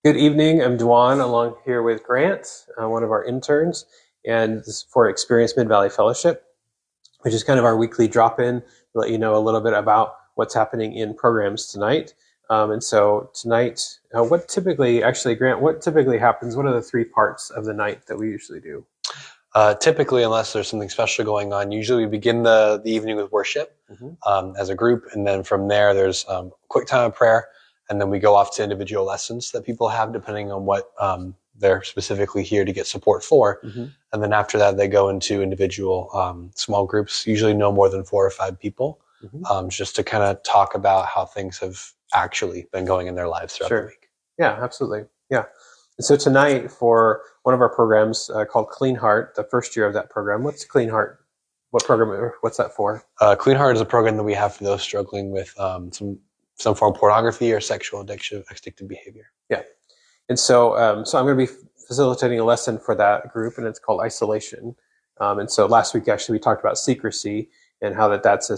Good evening. I'm Dwan, along here with Grant, one of our interns, and this is for Experience Mid-Valley Fellowship, which is kind of our weekly drop-in to let you know a little bit about what's happening in programs tonight. And so tonight, Grant, what typically happens? What are the three parts of the night that we usually do? Typically, unless there's something special going on, usually we begin the evening with worship as a group. And then from there, there's a quick time of prayer. And then we go off to individual lessons that people have, depending on what they're specifically here to get support for. And then after that, they go into individual small groups, usually no more than 4 or 5 people, just to kind of talk about how things have actually been going in their lives throughout the week. Yeah, absolutely. Yeah. And so tonight, for one of our programs called Clean Heart, the first year of that program. What's Clean Heart? What program? What's that for? Clean Heart is a program that we have for those struggling with some form of pornography or sexual addiction, addictive behavior. Yeah. And so I'm going to be facilitating a lesson for that group, and it's called Isolation. And so last week, actually, we talked about secrecy and how that's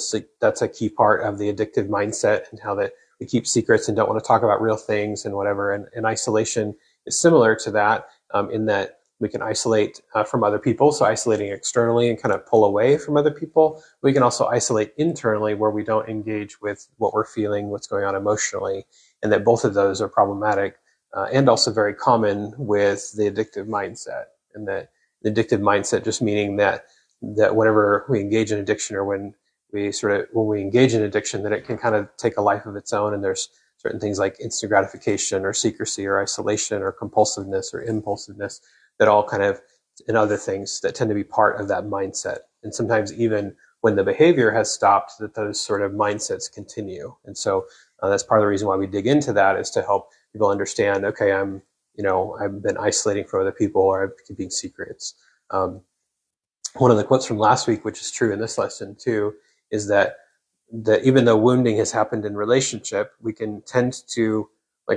a key part of the addictive mindset, and how that we keep secrets and don't want to talk about real things and whatever. And isolation is similar to that in that we can isolate from other people, so isolating externally and kind of pull away from other people. We can also isolate internally, where we don't engage with what we're feeling, what's going on emotionally, and that both of those are problematic and also very common with the addictive mindset. And that the addictive mindset just meaning that whenever we engage in addiction, or when we engage in addiction, that it can kind of take a life of its own, and there's certain things like instant gratification or secrecy or isolation or compulsiveness or impulsiveness that all kind of, and other things that tend to be part of that mindset. And sometimes even when the behavior has stopped, that those sort of mindsets continue. And so that's part of the reason why we dig into that, is to help people understand, okay, I've been isolating from other people, or I'm keeping secrets. One of the quotes from last week, which is true in this lesson too, is that even though wounding has happened in relationship, we can tend to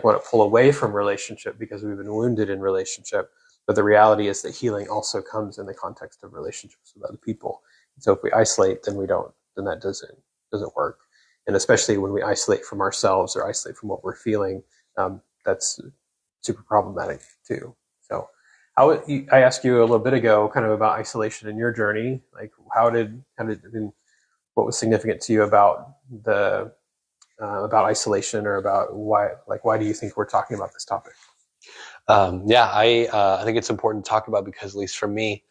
want to pull away from relationship because we've been wounded in relationship. But the reality is that healing also comes in the context of relationships with other people. And so if we isolate, then that doesn't work. And especially when we isolate from ourselves or isolate from what we're feeling, that's super problematic too. So I asked you a little bit ago kind of about isolation in your journey. Like what was significant to you about isolation, or about why do you think we're talking about this topic? I think it's important to talk about, because at least for me,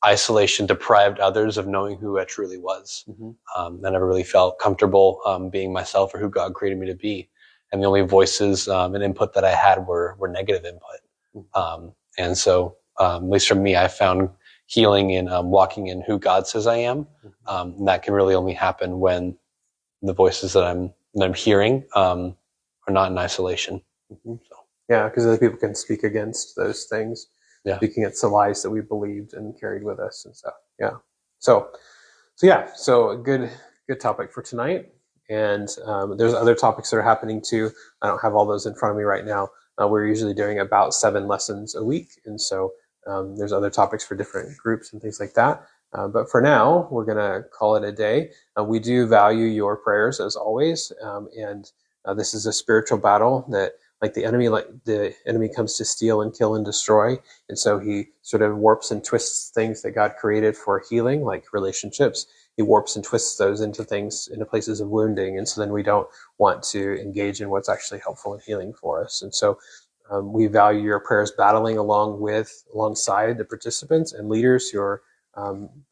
isolation deprived others of knowing who I truly was. I never really felt comfortable being myself or who God created me to be. And the only voices and input that I had were negative input. And so, at least for me, I found healing in walking in who God says I am. And that can really only happen when the voices that I'm hearing are not in isolation. So. Yeah, because other people can speak against those things, speaking against the lies that we believed and carried with us and stuff. Yeah. So a good topic for tonight. And there's other topics that are happening too. I don't have all those in front of me right now. We're usually doing about 7 lessons a week. And so there's other topics for different groups and things like that. But for now, we're going to call it a day. We do value your prayers as always. And this is a spiritual battle that, the enemy comes to steal and kill and destroy. And so he sort of warps and twists things that God created for healing, like relationships. He warps and twists those into places of wounding. And so then we don't want to engage in what's actually helpful and healing for us. And so we value your prayers battling alongside the participants and leaders who are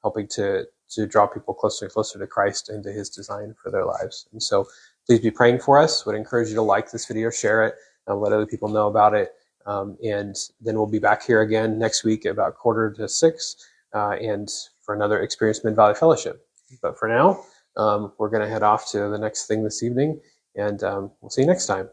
helping to draw people closer and closer to Christ and to his design for their lives. And so please be praying for us. Would encourage you to like this video, share it, let other people know about it. And then we'll be back here again next week about 5:45 and for another Experience Mid-Valley Fellowship. But for now, we're going to head off to the next thing this evening, and we'll see you next time.